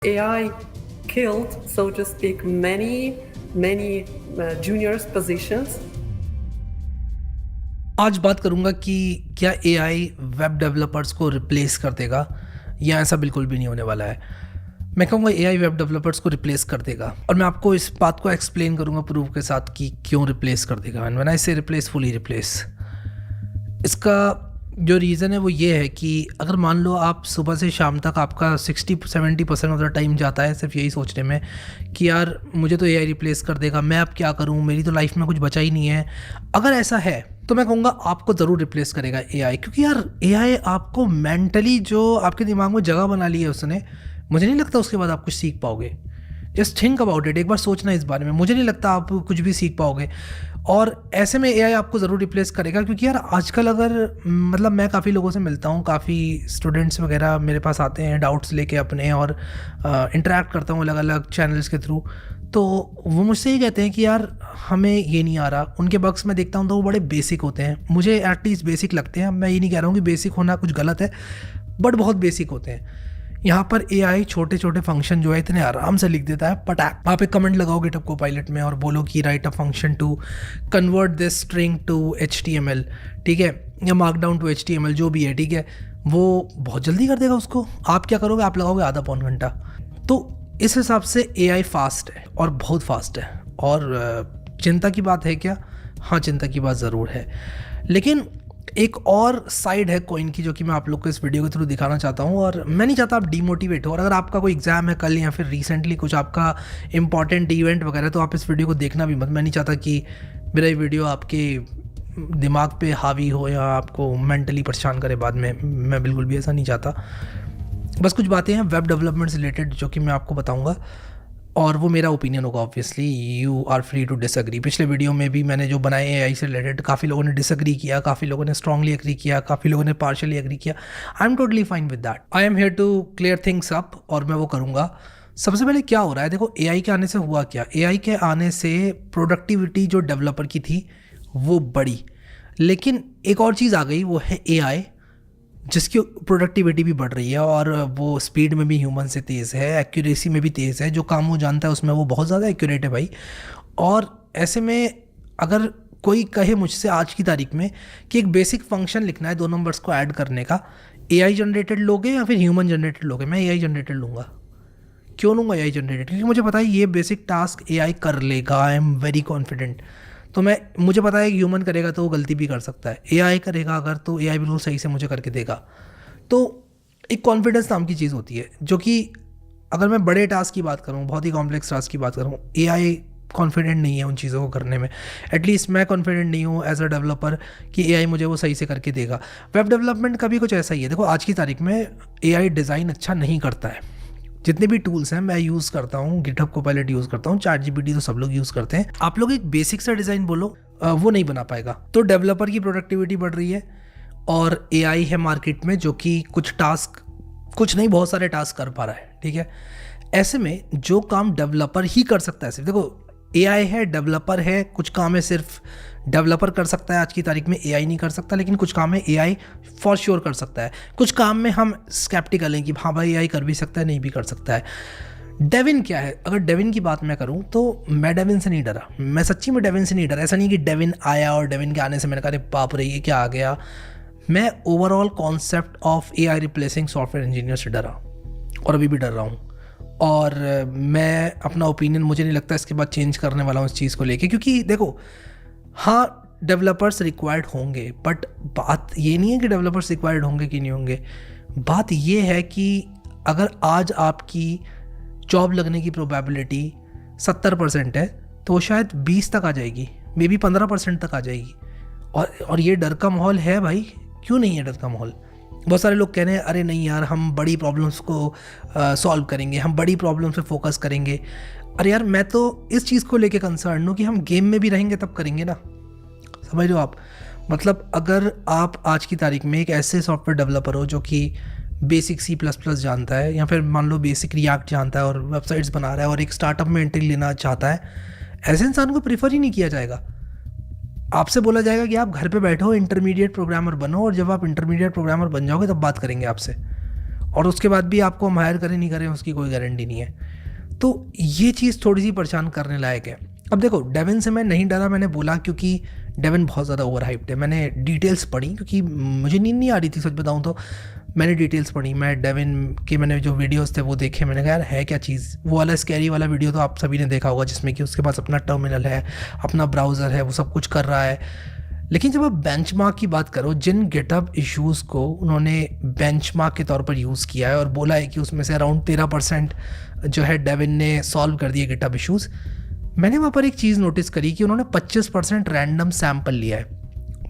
AI killed, so to speak, many juniors positions. आज बात करूंगा कि क्या एआई वेब डेवलपर्स को रिप्लेस कर देगा या ऐसा बिल्कुल भी नहीं होने वाला है। मैं कहूँगा एआई वेब डेवलपर्स को रिप्लेस कर देगा और मैं आपको इस बात को एक्सप्लेन करूंगा प्रूफ के साथ कि क्यों रिप्लेस कर देगा। एंड व्हेन आई से रिप्लेस, फुली रिप्लेस, इसका जो रीज़न है वो ये है कि अगर मान लो आप सुबह से शाम तक आपका 60-70% ऑफ द टाइम जाता है सिर्फ यही सोचने में कि यार मुझे तो एआई रिप्लेस कर देगा, मैं अब क्या करूं, मेरी तो लाइफ में कुछ बचा ही नहीं है। अगर ऐसा है तो मैं कहूँगा आपको ज़रूर रिप्लेस करेगा एआई, क्योंकि यार एआई आपको मेंटली जो आपके दिमाग में जगह बना ली है उसने, मुझे नहीं लगता उसके बाद आप कुछ सीख पाओगे। जस्ट थिंक अबाउट इट, एक बार सोचना इस बारे में, मुझे नहीं लगता आप कुछ भी सीख पाओगे। और ऐसे में एआई आपको ज़रूर रिप्लेस करेगा, क्योंकि यार आजकल अगर मतलब मैं काफ़ी लोगों से मिलता हूँ, काफ़ी स्टूडेंट्स वगैरह मेरे पास आते हैं डाउट्स लेके अपने, और इंटरेक्ट करता हूँ अलग अलग चैनल्स के थ्रू, तो वो मुझसे ही कहते हैं कि यार हमें ये नहीं आ रहा। उनके बग्स में देखता हूँ तो वो बड़े बेसिक होते हैं, मुझे एटलीस्ट बेसिक लगते हैं। मैं ये नहीं कह रहा हूँ कि बेसिक होना कुछ गलत है, बट बहुत बेसिक होते हैं। यहाँ पर एआई छोटे छोटे फंक्शन जो है इतने आराम से लिख देता है, पटाक। आप एक कमेंट लगाओ गिटहब कोपायलट में और बोलो कि write a function to convert this string to HTML, ठीक है, या मार्कडाउन टू HTML, जो भी है, ठीक है, वो बहुत जल्दी कर देगा उसको। आप क्या करोगे, आप लगाओगे आधा पौन घंटा। तो इस हिसाब से एआई फास्ट है और बहुत फास्ट है। और चिंता की बात है क्या? हाँ, चिंता की बात ज़रूर है, लेकिन एक और साइड है कॉइन की जो कि मैं आप लोग को इस वीडियो के थ्रू दिखाना चाहता हूँ। और मैं नहीं चाहता आप डीमोटिवेट हो, और अगर आपका कोई एग्जाम है कल या फिर रिसेंटली कुछ आपका इंपॉर्टेंट इवेंट वगैरह, तो आप इस वीडियो को देखना भी मत। मैं नहीं चाहता कि मेरा ये वीडियो आपके दिमाग पे हावी हो या आपको मेंटली परेशान करे बाद में, मैं बिल्कुल भी ऐसा नहीं चाहता। बस कुछ बातें हैं वेब डेवलपमेंट से रिलेटेड जो कि मैं आपको बताऊँगा, और वो मेरा ओपिनियन होगा। Obviously you are free to disagree. पिछले वीडियो में भी मैंने जो बनाए एआई से रिलेटेड, काफ़ी लोगों ने डिसएग्री किया, काफ़ी लोगों ने स्ट्रांगली एग्री किया, काफ़ी लोगों ने पार्शियली एग्री किया। I am totally fine with that. I am here to clear things up, और मैं वो करूँगा। सबसे पहले क्या हो रहा है, देखो एआई के आने से हुआ क्या। एआई के आने से प्रोडक्टिविटी जो डेवलपर की थी वो बढ़ी, लेकिन एक और चीज़ आ गई, वो है एआई, जिसकी प्रोडक्टिविटी भी बढ़ रही है, और वो स्पीड में भी ह्यूमन से तेज़ है, एक्यूरेसी में भी तेज़ है। जो काम वो जानता है उसमें वो बहुत ज़्यादा एक्यूरेट है भाई। और ऐसे में अगर कोई कहे मुझसे आज की तारीख में कि एक बेसिक फंक्शन लिखना है, 2 नंबर्स को ऐड करने का, एआई जनरेटेड लोगे या फिर ह्यूमन जनरेटेड लोगे? मैं एआई जनरेटेड लूँगा। क्यों लूँगा एआई जनरेटेड? क्योंकि मुझे पता है ये बेसिक टास्क एआई कर लेगा, आई एम वेरी कॉन्फिडेंट। तो मुझे पता है कि ह्यूमन करेगा तो वो गलती भी कर सकता है, एआई करेगा अगर तो एआई बिल्कुल सही से मुझे करके देगा। तो एक कॉन्फिडेंस नाम की चीज़ होती है, जो कि अगर मैं बड़े टास्क की बात करूँ, बहुत ही कॉम्प्लेक्स टास्क की बात करूँ, एआई कॉन्फिडेंट नहीं है उन चीज़ों को करने में। एटलीस्ट मैं कॉन्फिडेंट नहीं हूँ एज अ डेवलपर कि एआई मुझे वो सही से करके देगा। वेब डेवलपमेंट का भी कुछ ऐसा ही है। देखो आज की तारीख में एआई डिज़ाइन अच्छा नहीं करता है। जितने भी टूल्स हैं मैं यूज़ करता हूँ, गिटहब कोपायलट यूज़ करता हूँ, ChatGPT तो सब लोग यूज़ करते हैं। आप लोग एक बेसिक सा डिज़ाइन बोलो, वो नहीं बना पाएगा। तो डेवलपर की प्रोडक्टिविटी बढ़ रही है, और एआई है मार्केट में जो कि कुछ टास्क, कुछ नहीं बहुत सारे टास्क कर पा रहा है, ठीक है। ऐसे में जो काम डेवलपर ही कर सकता है, सिर्फ देखो एआई है, डेवलपर है, कुछ काम है सिर्फ डेवलपर कर सकता है आज की तारीख में, एआई नहीं कर सकता। लेकिन कुछ काम है एआई फॉर श्योर कर सकता है। कुछ काम में हम स्केप्टिकल हैं कि हाँ भाई एआई कर भी सकता है, नहीं भी कर सकता है। डेविन क्या है? अगर डेविन की बात मैं करूँ तो मैं डेविन से नहीं डरा, मैं सच्ची में डेविन से नहीं डरा। ऐसा नहीं कि डेविन आया और डेविन के आने से मैंने कहा अरे बाप रे ये क्या आ गया। मैं overall concept of AI replacing software engineer से डरा, और अभी भी डर रहा हूँ। और मैं अपना ओपिनियन, मुझे नहीं लगता इसके बाद चेंज करने वाला हूँ इस चीज़ को लेके, क्योंकि देखो हाँ डेवलपर्स रिक्वायर्ड होंगे, बट बात ये नहीं है कि डेवलपर्स रिक्वायर्ड होंगे कि नहीं होंगे। बात ये है कि अगर आज आपकी जॉब लगने की प्रोबेबिलिटी 70% है, तो वो शायद 20 तक आ जाएगी, मे बी 15% तक आ जाएगी। और ये डर का माहौल है भाई, क्यों नहीं है डर का माहौल? बहुत सारे लोग कह रहे हैं अरे नहीं यार हम बड़ी प्रॉब्लम्स को सॉल्व करेंगे, हम बड़ी प्रॉब्लम्स पे फोकस करेंगे। अरे यार मैं तो इस चीज़ को लेके कंसर्न हूँ कि हम गेम में भी रहेंगे तब करेंगे ना, समझ रहे हो आप? मतलब अगर आप आज की तारीख में एक ऐसे सॉफ्टवेयर डेवलपर हो जो कि बेसिक C++ जानता है, या फिर मान लो बेसिक रिएक्ट जानता है और वेबसाइट्स बना रहा है और एक स्टार्टअप में एंट्री लेना चाहता है, ऐसे इंसान को प्रीफर ही नहीं किया जाएगा। आपसे बोला जाएगा कि आप घर पे बैठो इंटरमीडिएट प्रोग्रामर बनो, और जब आप इंटरमीडिएट प्रोग्रामर बन जाओगे तब बात करेंगे आपसे। और उसके बाद भी आपको हम हायर करें नहीं करें उसकी कोई गारंटी नहीं है। तो ये चीज़ थोड़ी सी परेशान करने लायक है। अब देखो, डेविन से मैं नहीं डरा, मैंने बोला क्योंकि डेविन बहुत ज़्यादा ओवर हाइप्ड है। मैंने डिटेल्स पढ़ी क्योंकि मुझे नींद नहीं आ रही थी, सच बताऊँ तो मैंने डिटेल्स पढ़ी। मैं डेविन के मैंने जो वीडियोस थे वो देखे, मैंने कहा यार है क्या चीज़। वो वाला स्कैरी वाला वीडियो तो आप सभी ने देखा होगा जिसमें कि उसके पास अपना टर्मिनल है, अपना ब्राउज़र है, वो सब कुछ कर रहा है। लेकिन जब आप बेंचमार्क की बात करो, जिन गिटहब इश्यूज़ को उन्होंने बेंचमार्क के तौर पर यूज़ किया है और बोला है कि उसमें से अराउंड 13% जो है डेविन ने सॉल्व कर दिए गिटहब इश्यूज़, मैंने वहाँ पर एक चीज़ नोटिस करी कि उन्होंने 25% रैंडम सैम्पल लिया है।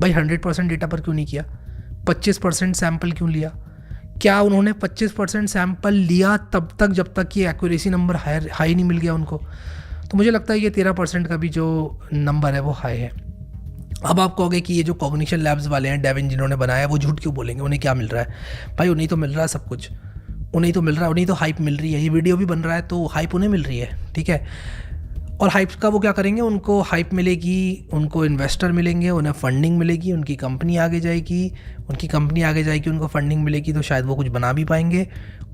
भाई 100% डेटा पर क्यों नहीं किया? 25% सैम्पल क्यों लिया? क्या उन्होंने 25% सैम्पल लिया तब तक जब तक कि एक्यूरेसी नंबर हाई नहीं मिल गया उनको? तो मुझे लगता है ये 13% का भी जो नंबर है वो हाई है। अब आप कहोगे कि ये जो कॉग्निशन लैब्स वाले हैं, डेविन जिन्होंने बनाया, वो झूठ क्यों बोलेंगे? उन्हें क्या मिल रहा है? भाई उन्हें तो मिल रहा है सब कुछ, उन्हें तो मिल रहा है, उन्हें तो हाइप मिल रही है। ये वीडियो भी बन रहा है तो हाइप उन्हें मिल रही है, ठीक है। और हाइप का वो क्या करेंगे? उनको हाइप मिलेगी, उनको इन्वेस्टर मिलेंगे, उन्हें फंडिंग मिलेगी, उनकी कंपनी आगे जाएगी, उनको फंडिंग मिलेगी तो शायद वो कुछ बना भी पाएंगे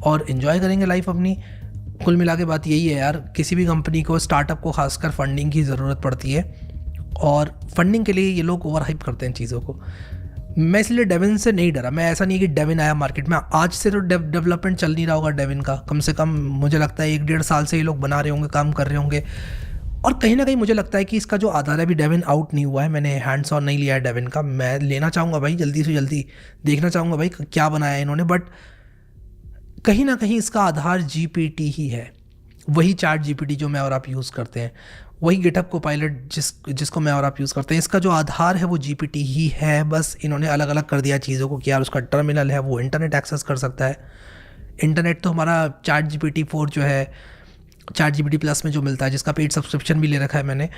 और इन्जॉय करेंगे लाइफ अपनी। कुल मिला के बात यही है यार, किसी भी कंपनी को, स्टार्टअप को खासकर फंडिंग की ज़रूरत पड़ती है और फंडिंग के लिए ये लोग ओवर हाइप करते हैं चीज़ों को। मैं इसलिए डेविन से नहीं डरा। मैं ऐसा नहीं है कि डेविन आया मार्केट में, आज से तो डेवलपमेंट चल नहीं रहा होगा डेविन का, कम से कम मुझे लगता है 1-1.5 साल से ये लोग बना रहे होंगे, काम कर रहे होंगे। और कहीं ना कहीं मुझे लगता है कि इसका जो आधार है, अभी डेविन आउट नहीं हुआ है, मैंने हैंड्स ऑन नहीं लिया है डेविन का। मैं लेना चाहूँगा भाई, जल्दी से जल्दी देखना चाहूँगा भाई क्या बनाया है इन्होंने, बट कहीं ना कहीं इसका आधार GPT ही है, वही चैट GPT जो मैं और आप यूज़ करते हैं, वही गिटहब कोपायलट जिसको मैं और आप यूज़ करते हैं, इसका जो आधार है वो GPT ही है। बस इन्होंने अलग अलग कर दिया चीज़ों को कि यार उसका टर्मिनल है, वो इंटरनेट एक्सेस कर सकता है। इंटरनेट तो हमारा चैट GPT 4 जो है, चैट GPT प्लस में जो मिलता है, जिसका पेड सब्सक्रिप्शन भी ले रखा है मैंने,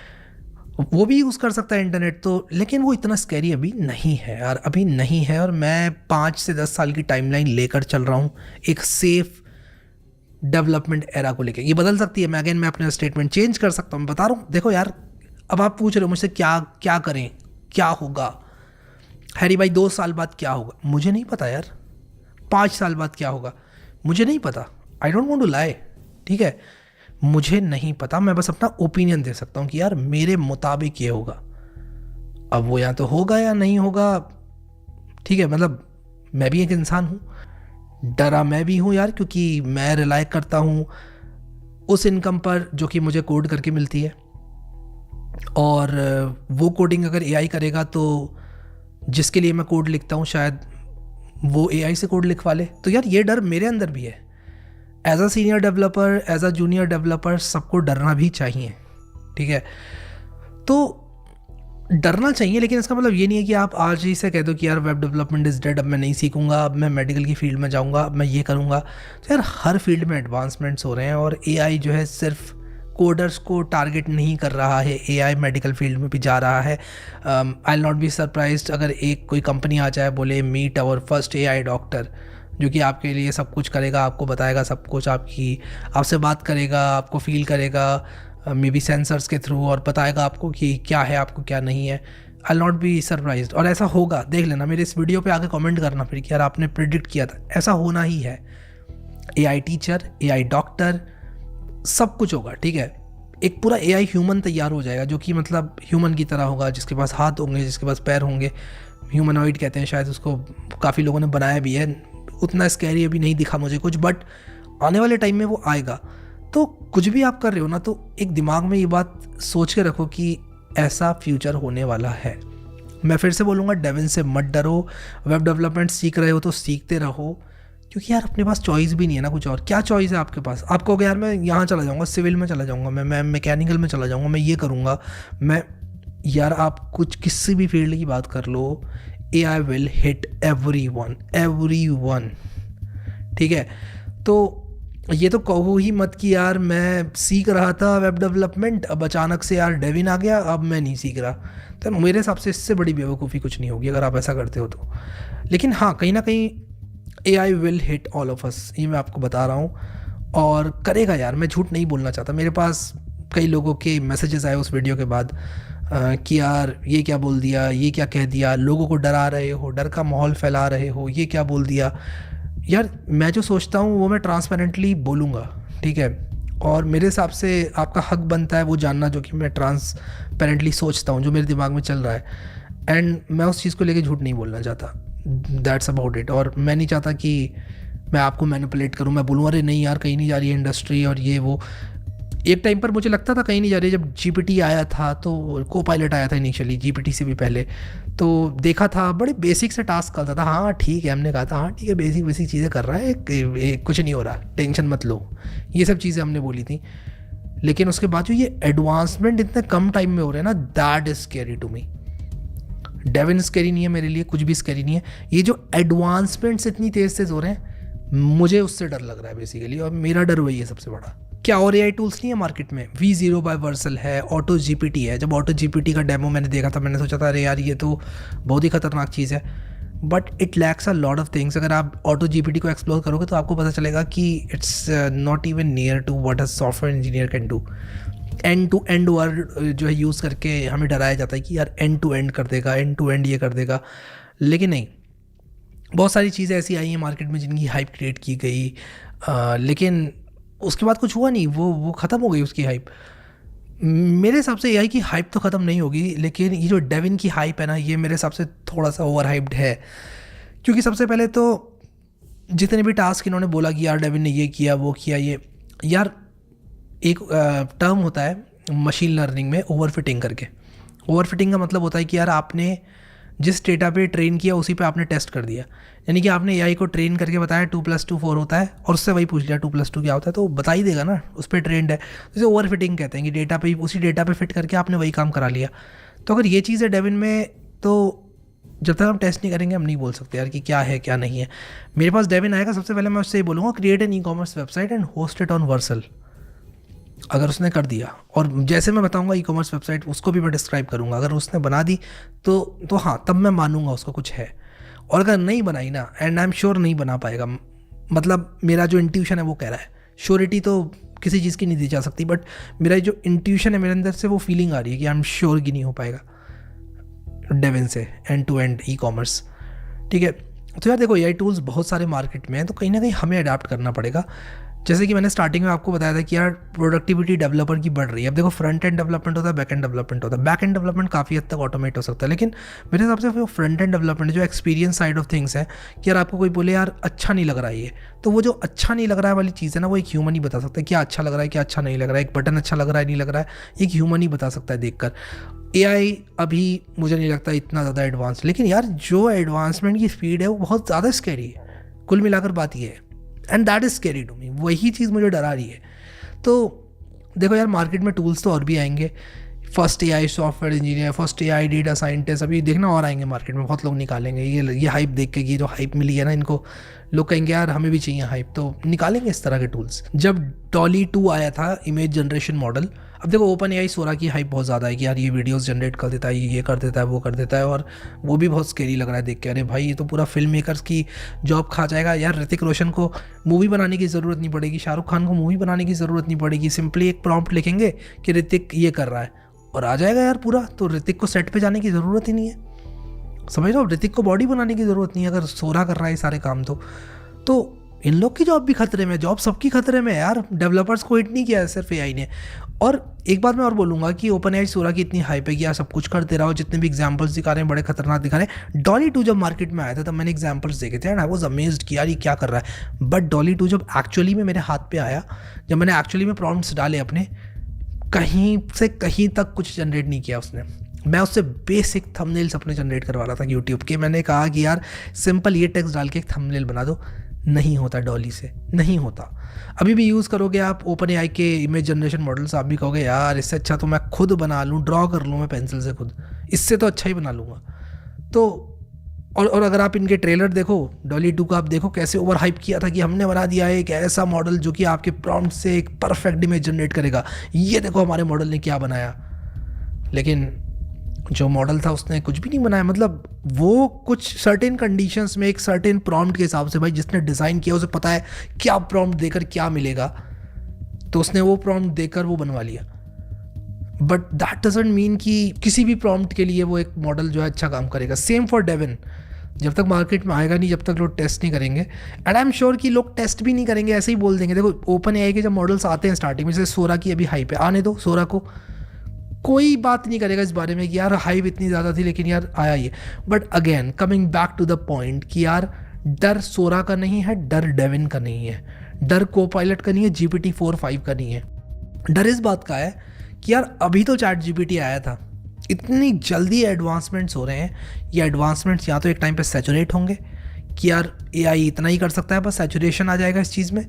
वो भी यूज़ कर सकता है इंटरनेट तो। लेकिन वो इतना स्कैरी अभी नहीं है यार, अभी नहीं है। और मैं 5 से 10 साल की टाइमलाइन लेकर चल रहा हूँ, एक सेफ डेवलपमेंट एरा को लेकर। ये बदल सकती है, मैं अपना स्टेटमेंट चेंज कर सकता हूँ, मैं बता रहा हूँ। देखो यार, अब आप पूछ रहे हो मुझसे क्या करें, क्या होगा हैरी भाई, 2 साल बाद क्या होगा? मुझे नहीं पता यार। 5 साल बाद क्या होगा? मुझे नहीं पता। I don't want to lie, ठीक है, मुझे नहीं पता। मैं बस अपना ओपिनियन दे सकता हूँ कि यार मेरे मुताबिक ये होगा। अब वो या तो होगा या नहीं होगा, ठीक है। मतलब मैं भी एक इंसान हूँ, डरा मैं भी हूँ यार, क्योंकि मैं रिलाई करता हूँ उस इनकम पर जो कि मुझे कोड करके मिलती है। और वो कोडिंग अगर AI करेगा तो जिसके लिए मैं कोड लिखता हूँ शायद वो AI से कोड लिखवा ले। तो यार ये डर मेरे अंदर भी है। As a senior developer, as a junior developer, सबको डरना भी चाहिए, ठीक है। तो डरना चाहिए, लेकिन इसका मतलब ये नहीं है कि आप आज ही से कह दो कि यार वेब डेवलपमेंट इज़ डेड, अब मैं नहीं सीखूंगा, अब मैं मेडिकल की फील्ड में जाऊंगा, अब मैं ये करूंगा। तो यार हर फील्ड में एडवांसमेंट्स हो रहे हैं और AI जो है सिर्फ कोडर्स को टारगेट नहीं कर रहा है, AI मेडिकल फील्ड में भी जा रहा है। I will not be surprised अगर एक कोई कंपनी आ जाए, बोले meet our first AI doctor, जो कि आपके लिए सब कुछ करेगा, आपको बताएगा सब कुछ, आपसे बात करेगा, आपको फील करेगा मे बी सेंसर्स के थ्रू और बताएगा आपको कि क्या है, आपको क्या नहीं है। आई नॉट बी सरप्राइज्ड। और ऐसा होगा, देख लेना, मेरे इस वीडियो पे आके कमेंट करना फिर कि यार आपने प्रिडिक्ट किया था, ऐसा होना ही है। AI टीचर, AI डॉक्टर, सब कुछ होगा, ठीक है। एक पूरा AI ह्यूमन तैयार हो जाएगा जो कि मतलब ह्यूमन की तरह होगा, जिसके पास हाथ होंगे, जिसके पास पैर होंगे। ह्यूमनॉइड कहते हैं शायद उसको, काफ़ी लोगों ने बनाया भी है। उतना स्कैरी अभी नहीं दिखा मुझे कुछ, बट आने वाले टाइम में वो आएगा। तो कुछ भी आप कर रहे हो ना, तो एक दिमाग में ये बात सोच के रखो कि ऐसा फ्यूचर होने वाला है। मैं फिर से बोलूँगा, डेविन से मत डरो। वेब डेवलपमेंट सीख रहे हो तो सीखते रहो, क्योंकि यार अपने पास चॉइस भी नहीं है ना कुछ और। क्या चॉइस है आपके पास? आप कहोगे यार मैं यहाँ चला जाऊँगा, सिविल में चला जाऊँगा, मैं मैकेनिकल में चला जाऊँगा, मैं ये करूँगा, यार आप कुछ किसी भी फील्ड की बात कर लो, AI विल हिट एवरीवन, ठीक है। तो ये तो कहो ही मत कि यार मैं सीख रहा था वेब डेवलपमेंट, अब अचानक से यार डेविन आ गया, अब मैं नहीं सीख रहा। तो मेरे हिसाब से इससे बड़ी बेवकूफ़ी कुछ नहीं होगी अगर आप ऐसा करते हो तो। लेकिन हाँ, कहीं ना कहीं AI will hit all of us, ये मैं आपको बता रहा हूँ। और करेगा यार, मैं झूठ नहीं बोलना चाहता। मेरे पास कई लोगों के मैसेजेस आए उस वीडियो के बाद कि यार ये क्या बोल दिया, ये क्या कह दिया, लोगों को डरा रहे हो, डर का माहौल फैला रहे हो, ये क्या बोल दिया। यार मैं जो सोचता हूँ वो मैं ट्रांसपेरेंटली बोलूँगा, ठीक है, और मेरे हिसाब से आपका हक बनता है वो जानना जो कि मैं ट्रांसपेरेंटली सोचता हूँ, जो मेरे दिमाग में चल रहा है, एंड मैं उस चीज़ को लेके झूठ नहीं बोलना चाहता, दैट्स अबाउट इट। और मैं नहीं चाहता कि मैं आपको मैनिपुलेट करूँ, मैं बोलूँ अरे नहीं यार कहीं नहीं जा रही है इंडस्ट्री और ये वो। एक टाइम पर मुझे लगता था कहीं नहीं जा रही है, जब GPT आया था तो को पायलट आया था इनिशियली, GPT से भी पहले, तो देखा था बड़े बेसिक से टास्क करता था, हाँ ठीक है, हमने कहा था हाँ ठीक है बेसिक बेसिक चीज़ें कर रहा है, कुछ नहीं हो रहा, टेंशन मत लो, ये सब चीज़ें हमने बोली थी। लेकिन उसके बाद जो ये एडवांसमेंट इतने कम टाइम में हो रहे हैं ना, that is scary to me. Devin scary नहीं है मेरे लिए, कुछ भी स्कैरी नहीं है, ये जो एडवांसमेंट्स इतनी तेज़ तेज़ हो रहे हैं मुझे उससे डर लग रहा है बेसिकली, और मेरा डर वही है सबसे बड़ा। क्या और AI टूल्स नहीं है मार्केट में? V0 बाय वर्सल है, ऑटो GPT है। जब ऑटो GPT का डेमो मैंने देखा था मैंने सोचा था अरे यार ये तो बहुत ही खतरनाक चीज़ है, but it lacks a lot of things. अगर आप ऑटो GPT को एक्सप्लोर करोगे तो आपको पता चलेगा कि it's not even near to what a software engineer can do. And to end word जो है यूज़ करके हमें डराया जाता है कि यार एंड टू एंड कर देगा, एंड टू एंड ये कर देगा, लेकिन नहीं, बहुत सारी चीज़ें ऐसी आई हैं मार्केट में जिनकी हाइप क्रिएट की गई, लेकिन उसके बाद कुछ हुआ नहीं, वो ख़त्म हो गई उसकी हाइप। मेरे हिसाब से AI की हाइप तो ख़त्म नहीं होगी, लेकिन ये जो डेविन की हाइप है ना, ये मेरे हिसाब से थोड़ा सा ओवर हाइप्ड है। क्योंकि सबसे पहले तो जितने भी टास्क इन्होंने बोला कि यार डेविन ने ये किया वो किया, ये यार एक टर्म होता है मशीन लर्निंग में ओवरफिटिंग करके। ओवरफिटिंग का मतलब होता है कि यार आपने जिस डेटा पे ट्रेन किया उसी पे आपने टेस्ट कर दिया, यानी कि आपने AI को ट्रेन करके बताया 2+2 4 होता है, और उससे वही पूछ लिया 2+2 क्या होता है, तो बता ही देगा ना, उस पर ट्रेंड है। इसे ओवरफिटिंग कहते हैं कि डेटा पे उसी डेटा पे फिट करके आपने वही काम करा लिया। तो अगर ये चीज़ है डेविन में, तो जब तक हम टेस्ट नहीं करेंगे हम नहीं बोल सकते यार कि क्या है क्या नहीं है। मेरे पास डेविन आएगा, सबसे पहले मैं उससे ये बोलूँगा create an e-commerce website and host it on Vercel. अगर उसने कर दिया, और जैसे मैं बताऊंगा ई-कॉमर्स वेबसाइट उसको भी मैं डिस्क्राइब करूंगा, अगर उसने बना दी तो हाँ तब मैं मानूंगा उसको कुछ है। और अगर नहीं बनाई ना, एंड आई एम श्योर नहीं बना पाएगा, मतलब मेरा जो इंट्यूशन है वो कह रहा है, श्योरिटी तो किसी चीज़ की नहीं दी जा सकती, बट मेरा जो इंट्यूशन है मेरे अंदर से वो फीलिंग आ रही है कि आई एम श्योर कि नहीं हो पाएगा डेविन से एंड टू एंड ई-कॉमर्स, ठीक है। तो यार देखो AI टूल्स बहुत सारे मार्केट में हैं, तो कहीं ना कहीं हमें अडाप्ट करना पड़ेगा। जैसे कि मैंने स्टार्टिंग में आपको बताया था कि यार प्रोडक्टिविटी डेवलपर की बढ़ रही है। अब देखो फ्रंट एंड डेवलपमेंट होता है, बैक एंड डेवलपमेंट होता है। बैक एंड डेवलपमेंट काफ़ी हद तक ऑटोमेट हो सकता है, लेकिन मेरे हिसाब से वो फ्रंट एंड डेवलपमेंट जो एक्सपीरियंस साइड ऑफ थिंग्स है कि यार आपको कोई बोले यार अच्छा नहीं लग रहा है ये, तो वो जो अच्छा नहीं लग रहा है वाली चीज़ है ना, वो एक ह्यूमन ही बता सकता है क्या अच्छा लग रहा है क्या अच्छा नहीं लग रहा है। एक बटन अच्छा लग रहा है नहीं लग रहा है, एक ह्यूमन ही बता सकता है देखकर। AI अभी मुझे नहीं लगता इतना ज़्यादा एडवांस, लेकिन यार जो एडवांसमेंट की स्पीड है वो बहुत ज़्यादा स्कैरी है। कुल मिलाकर बात ये है, and that is scary to me, वही चीज़ मुझे डरा रही है। तो देखो यार मार्केट में टूल्स तो और भी आएंगे, first AI software engineer, first AI data scientist, अभी देखना और आएंगे मार्केट में, बहुत लोग निकालेंगे। ये हाइप देख के, ये जो हाइप मिली है ना इनको, लोग कहेंगे यार हमें भी चाहिए हाइप, तो निकालेंगे इस तरह के टूल्स। जब DALL-E 2 आया था इमेज जनरेशन मॉडल, अब देखो OpenAI 16 की हाइप बहुत ज़्यादा है कि यार ये वीडियोस जनरेट कर देता है, ये कर देता है, वो कर देता है, और वो भी बहुत स्केरी लग रहा है देख के। अरे भाई ये तो पूरा फिल्म मेकर्स की जॉब खा जाएगा यार। ऋतिक रोशन को मूवी बनाने की ज़रूरत नहीं पड़ेगी, शाहरुख खान को मूवी बनाने की ज़रूरत नहीं पड़ेगी, सिंपली एक प्रॉम्प्ट लिखेंगे कि ऋतिक ये कर रहा है और आ जाएगा यार पूरा। तो ऋतिक को सेट पे जाने की ज़रूरत ही नहीं है, समझ लो, ऋतिक को बॉडी बनाने की ज़रूरत नहीं है अगर 16 कर रहा है सारे काम। तो इन लोग की जॉब भी खतरे में, जॉब सबकी खतरे में है यार। डेवलपर्स को हिट नहीं किया है सिर्फ AI ने। और एक बात मैं और बोलूँगा कि OpenAI 16 की इतनी हाइप है कि यार सब कुछ कर दे रहा हो, जितने भी एग्जांपल्स दिखा रहे हैं बड़े खतरनाक दिखा रहे हैं। DALL-E 2 जब मार्केट में आया था तब मैंने एग्जांपल्स देखे थे एंड आई वाज अमेज्ड कि यार ये क्या कर रहा है। बट DALL-E 2 जब एक्चुअली में मेरे हाथ पे आया, जब मैंने एक्चुअली में प्रॉम्प्ट्स डाले अपने, कहीं से कहीं तक कुछ जनरेट नहीं किया उसने। मैं उससे बेसिक थंबनेल्स अपने जनरेट करवा रहा था यूट्यूब के। मैंने कहा कि यार सिंपल ये टेक्स्ट डाल के एक थंबनेल बना दो, नहीं होता DALL-E से, नहीं होता। अभी भी यूज़ करोगे आप OpenAI के इमेज जनरेशन मॉडल्स, आप भी कहोगे यार इससे अच्छा तो मैं खुद बना लूँ, ड्रॉ कर लूँ मैं पेंसिल से खुद, इससे तो अच्छा ही बना लूँगा। तो और अगर आप इनके ट्रेलर देखो, DALL-E 2 का आप देखो कैसे ओवर हाइप किया था कि हमने बना दिया है एक ऐसा मॉडल जो कि आपके प्रॉम्प्ट से एक परफेक्ट इमेज जनरेट करेगा, ये देखो हमारे मॉडल ने क्या बनाया। लेकिन जो मॉडल था उसने कुछ भी नहीं बनाया। मतलब वो कुछ सर्टेन कंडीशंस में एक सर्टेन प्रॉम्प्ट के हिसाब से, भाई जिसने डिज़ाइन किया उसे पता है क्या प्रॉम्प्ट देकर क्या मिलेगा, तो उसने वो प्रॉम्प्ट देकर वो बनवा लिया। बट दैट डजंट मीन कि किसी भी प्रॉम्प्ट के लिए वो एक मॉडल जो है अच्छा काम करेगा। Same for Devin. जब तक मार्केट में आएगा नहीं, जब तक लोग टेस्ट नहीं करेंगे, एंड आई एम श्योर कि लोग टेस्ट भी नहीं करेंगे, ऐसे ही बोल देंगे। देखो ओपन एआई के जब मॉडल्स आते हैं स्टार्टिंग में, जैसे सोरा की अभी हाइप है, आने दो सोरा को, कोई बात नहीं करेगा इस बारे में कि यार हाइप इतनी ज़्यादा थी लेकिन यार आया ये। But again coming back to the point कि यार डर सोरा का नहीं है, डर डेविन का नहीं है, डर कोपायलट का नहीं है, GPT-4 का नहीं है। डर इस बात का है कि यार अभी तो चैट GPT आया था, इतनी जल्दी एडवांसमेंट्स हो रहे हैं, ये एडवांसमेंट्स या तो एक टाइम पे सैचुरेट होंगे कि यार एआई इतना ही कर सकता है, बस सैचुरेशन आ जाएगा इस चीज़ में,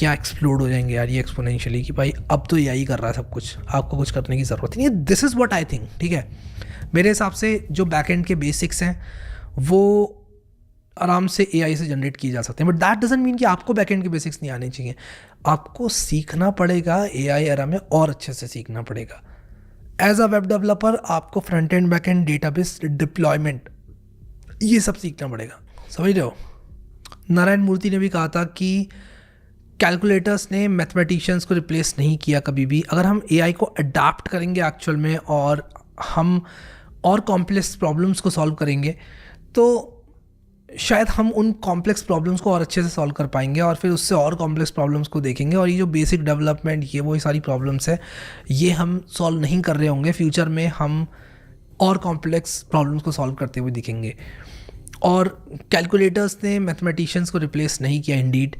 या एक्सप्लोड हो जाएंगे यार ये एक्सपोनेंशियली कि भाई अब तो एआई कर रहा है सब कुछ, आपको कुछ करने की ज़रूरत नहीं है। This is what I think, ठीक है। मेरे हिसाब से जो बैकएंड के बेसिक्स हैं वो आराम से एआई से जनरेट किए जा सकते हैं, बट दैट डजंट मीन कि आपको बैकएंड के बेसिक्स नहीं आने चाहिए। आपको सीखना पड़ेगा एआई एरा में, और अच्छे से सीखना पड़ेगा। एज अ वेब डेवलपर आपको front end back and database deployment ये सब सीखना पड़ेगा, समझ रहे हो। नारायण मूर्ति ने भी कहा था कि कैलकुलेटर्स ने मैथमेटिशियंस को रिप्लेस नहीं किया कभी भी। अगर हम एआई को अडाप्ट करेंगे एक्चुअल में और हम और कॉम्प्लेक्स प्रॉब्लम्स को सॉल्व करेंगे तो शायद हम उन कॉम्प्लेक्स प्रॉब्लम्स को और अच्छे से सॉल्व कर पाएंगे, और फिर उससे और कॉम्प्लेक्स प्रॉब्लम्स को देखेंगे। और ये जो बेसिक डेवलपमेंट ये वो सारी प्रॉब्लम्स है ये हम सॉल्व नहीं कर रहे होंगे, फ्यूचर में हम और कॉम्प्लेक्स प्रॉब्लम्स को सॉल्व करते हुए दिखेंगे। और कैलकुलेटर्स ने मैथमेटिशियंस को रिप्लेस नहीं किया इंडीड,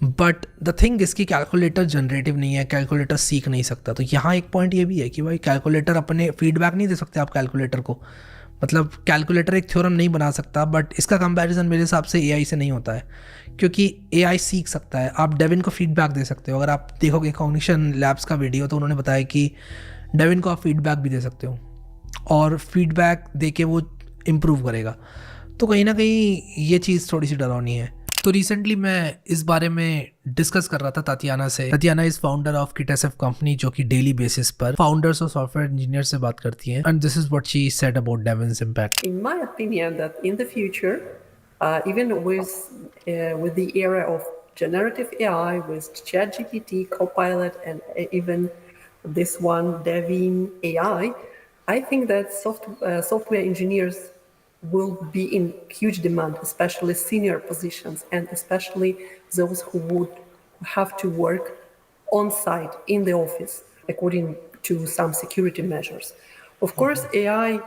बट द थिंग इसकी कैलकुलेटर जनरेटिव नहीं है, कैलकुलेटर सीख नहीं सकता। तो यहाँ एक पॉइंट ये भी है कि भाई कैलकुलेटर अपने फीडबैक नहीं दे सकते आप कैलकुलेटर को, मतलब कैलकुलेटर एक थ्योरम नहीं बना सकता। बट इसका कंपैरिजन मेरे हिसाब से एआई से नहीं होता है, क्योंकि एआई सीख सकता है। आप डेविन को फीडबैक दे सकते हो, अगर आप देखोगे कॉग्निशन लैब्स का वीडियो तो उन्होंने बताया कि डेविन को आप फीडबैक भी दे सकते हो और फीडबैक दे के वो इम्प्रूव करेगा। तो कहीं ना कहीं ये चीज़ थोड़ी सी डरावनी है। तो रिसेंटली मैं इस बारे में डिस्कस कर रहा था तातियाना से। तातियाना इज फाउंडर ऑफ किटएसएफ कंपनी, जो कि डेली बेसिस पर फाउंडर्स और सॉफ्टवेयर इंजीनियर से बात करती हैं, and this is what she said about Devin's impact. In my opinion, that in the future, even with the era of generative AI, with ChatGPT, Copilot, and even this one Devin AI, I think that software engineers will be in huge demand, especially senior positions, and especially those who would have to work on site in the office according to some security measures. Of course, AI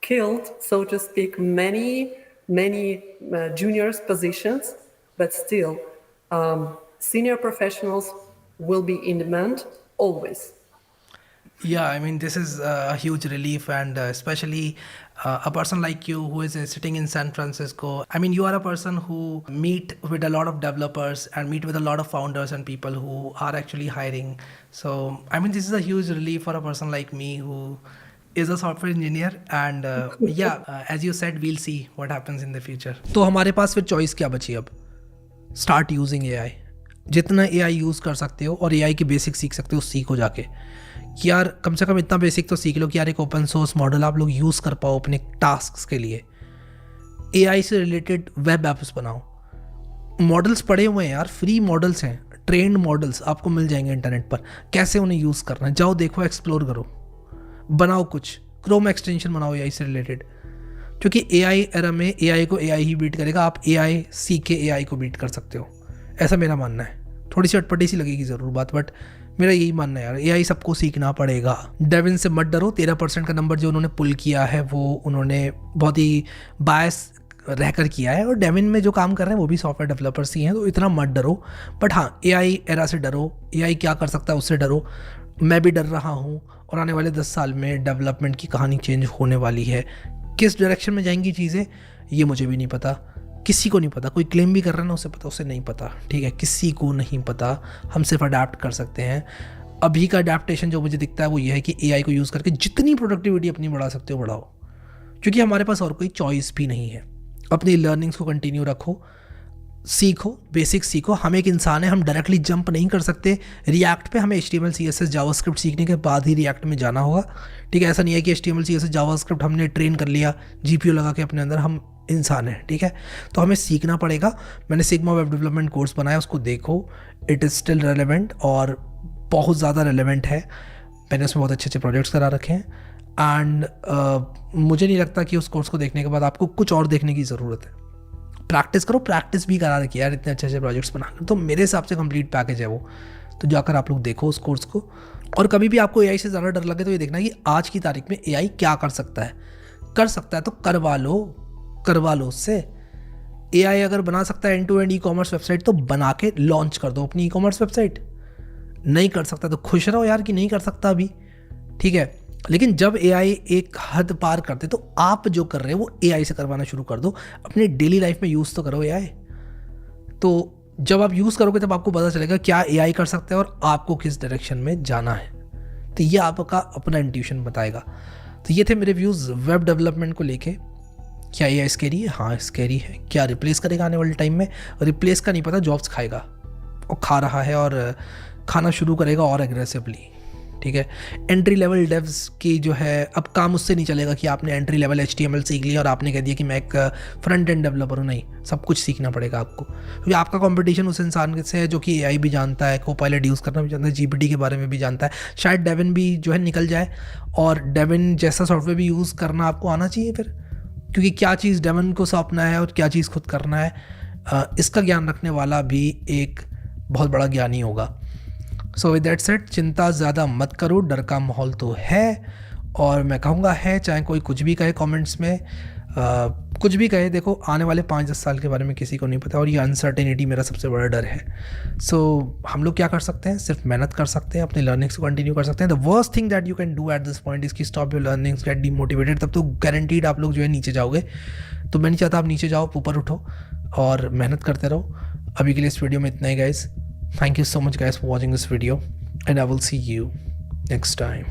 killed, so to speak, many juniors positions, but still, senior professionals will be in demand always. Yeah, I mean, this is a huge relief, and especially a person like you who is sitting in San Francisco. I mean, you are a person who meet with a lot of developers and meet with a lot of founders and people who are actually hiring. So, I mean, this is a huge relief for a person like me who is a software engineer. And as you said, we'll see what happens in the future. तो हमारे पास फिर choice क्या बची अब? Start using AI. जितना AI use कर सकते हो और AI की बेसिक सीख सकते हो, सीखो जाके। कि यार कम से कम इतना बेसिक तो सीख लो कि यार एक ओपन सोर्स मॉडल आप लोग यूज़ कर पाओ अपने टास्क के लिए। एआई से रिलेटेड वेब एप्स बनाओ। मॉडल्स पड़े हुए हैं यार, फ्री मॉडल्स हैं, ट्रेंड मॉडल्स आपको मिल जाएंगे इंटरनेट पर। कैसे उन्हें यूज़ करना है जाओ देखो, एक्सप्लोर करो, बनाओ कुछ क्रोम एक्सटेंशन बनाओ एआई से रिलेटेड, क्योंकि एआई एरा में एआई को एआई ही बीट करेगा। आप एआई सीख के एआई को बीट कर सकते हो, ऐसा मेरा मानना है। थोड़ी सी अटपटी सी लगेगी ज़रूर बात, बट मेरा यही मानना है यार, एआई सबको सीखना पड़ेगा। डेविन से मत डरो, 13% का नंबर जो उन्होंने पुल किया है वो उन्होंने बहुत ही बायस रहकर किया है, और डेविन में जो काम कर रहे हैं वो भी सॉफ्टवेयर डेवलपर्स ही हैं, तो इतना मत डरो। बट हाँ, एआई एरा से डरो, एआई क्या कर सकता है उससे डरो। मैं भी डर रहा हूँ, और आने वाले 10 साल में डेवलपमेंट की कहानी चेंज होने वाली है। किस डायरेक्शन में जाएंगी चीज़ें ये मुझे भी नहीं पता, किसी को नहीं पता। कोई क्लेम भी कर रहा है ना, उसे पता, उसे नहीं पता, ठीक है, किसी को नहीं पता। हम सिर्फ अडेप्ट कर सकते हैं। अभी का अडेप्टेशन जो मुझे दिखता है वो ये है कि एआई को यूज़ करके जितनी प्रोडक्टिविटी अपनी बढ़ा सकते हो बढ़ाओ, क्योंकि हमारे पास और कोई चॉइस भी नहीं है। अपनी लर्निंग्स को कंटिन्यू रखो, सीखो, बेसिक सीखो। हम एक इंसान है, हम डायरेक्टली जंप नहीं कर सकते रिएक्ट पे। हमें HTML CSS जावास्क्रिप्ट सीखने के बाद ही रिएक्ट में जाना होगा, ठीक है। ऐसा नहीं है कि HTML CSS जावास्क्रिप्ट हमने ट्रेन कर लिया GPU लगा के अपने अंदर, हम इंसान है, ठीक है। तो हमें सीखना पड़ेगा। मैंने सिग्मा वेब डेवलपमेंट कोर्स बनाया, उसको देखो, इट इज़ स्टिल रेलेवेंट और बहुत ज़्यादा रेलेवेंट है। मैंने उसमें बहुत अच्छे अच्छे प्रोजेक्ट्स करा रखे हैं। एंड मुझे नहीं लगता कि उस कोर्स को देखने के बाद आपको कुछ और देखने की ज़रूरत है। प्रैक्टिस करो, प्रैक्टिस भी करा रखी है यार इतने अच्छे अच्छे प्रोजेक्ट्स बनाकर, तो मेरे हिसाब से कंप्लीट पैकेज है वो। तो जाकर आप लोग देखो उस कोर्स को। और कभी भी आपको एआई से ज़्यादा डर लगे तो ये देखना कि आज की तारीख में एआई क्या कर सकता है तो करवा लो उससे। एआई अगर बना सकता है end to end e-commerce website तो बना के लॉन्च कर दो अपनी ई कॉमर्स वेबसाइट। नहीं कर सकता तो खुश रहो यार कि नहीं कर सकता अभी, ठीक है। लेकिन जब एआई एक हद पार करते तो आप जो कर रहे हो वो एआई से करवाना शुरू कर दो। अपनी डेली लाइफ में यूज़ तो करो एआई। तो जब आप यूज़ करोगे तब आपको पता चलेगा क्या एआई कर सकता है और आपको किस डायरेक्शन में जाना है। तो ये आपका अपना इंट्यूशन बताएगा। तो ये थे मेरे व्यूज़ वेब डेवलपमेंट को लेके। क्या एआई स्कैरी है? हाँ स्कैरी है। क्या रिप्लेस करेगा आने वाले टाइम में? रिप्लेस का नहीं पता, जॉब्स खाएगा और खा रहा है और खाना शुरू करेगा और एग्रेसिवली, ठीक है। एंट्री लेवल डेव्स की जो है अब काम उससे नहीं चलेगा कि आपने एंट्री लेवल HTML सीख लिया और आपने कह दिया कि मैं एक फ्रंट एंड डेवलपर हूँ। नहीं, सब कुछ सीखना पड़ेगा आपको, क्योंकि आपका कंपटीशन उस इंसान से है जो कि एआई भी जानता है, कोपायलट यूज़ करना भी जानता है, GPT के बारे में भी जानता है। शायद डेविन भी जो है निकल जाए और डेविन जैसा सॉफ्टवेयर भी यूज़ करना आपको आना चाहिए फिर, क्योंकि क्या चीज़ डेविन को सौंपना है और क्या चीज़ खुद करना है, इसका ज्ञान रखने वाला भी एक बहुत बड़ा ज्ञानी होगा। सो विद दैट सेड, चिंता ज़्यादा मत करो, डर का माहौल तो है और मैं कहूँगा है, चाहे कोई कुछ भी कहे कमेंट्स में, कुछ भी कहे। देखो आने वाले 5-10 साल के बारे में किसी को नहीं पता और ये अनसर्टेनिटी मेरा सबसे बड़ा डर है। सो हम लोग क्या कर सकते हैं? सिर्फ मेहनत कर सकते हैं, अपनी लर्निंग्स को कंटिन्यू कर सकते हैं। The worst thing that you can do at this point is कि stop your learnings, get demotivated. तब तो गारंटीड आप लोग जो है नीचे जाओगे। तो मैं नहीं चाहता आप नीचे जाओ, ऊपर उठो और मेहनत करते रहो। अभी के लिए इस वीडियो में इतना ही guys. Thank you so much guys for watching this video and I will see you next time.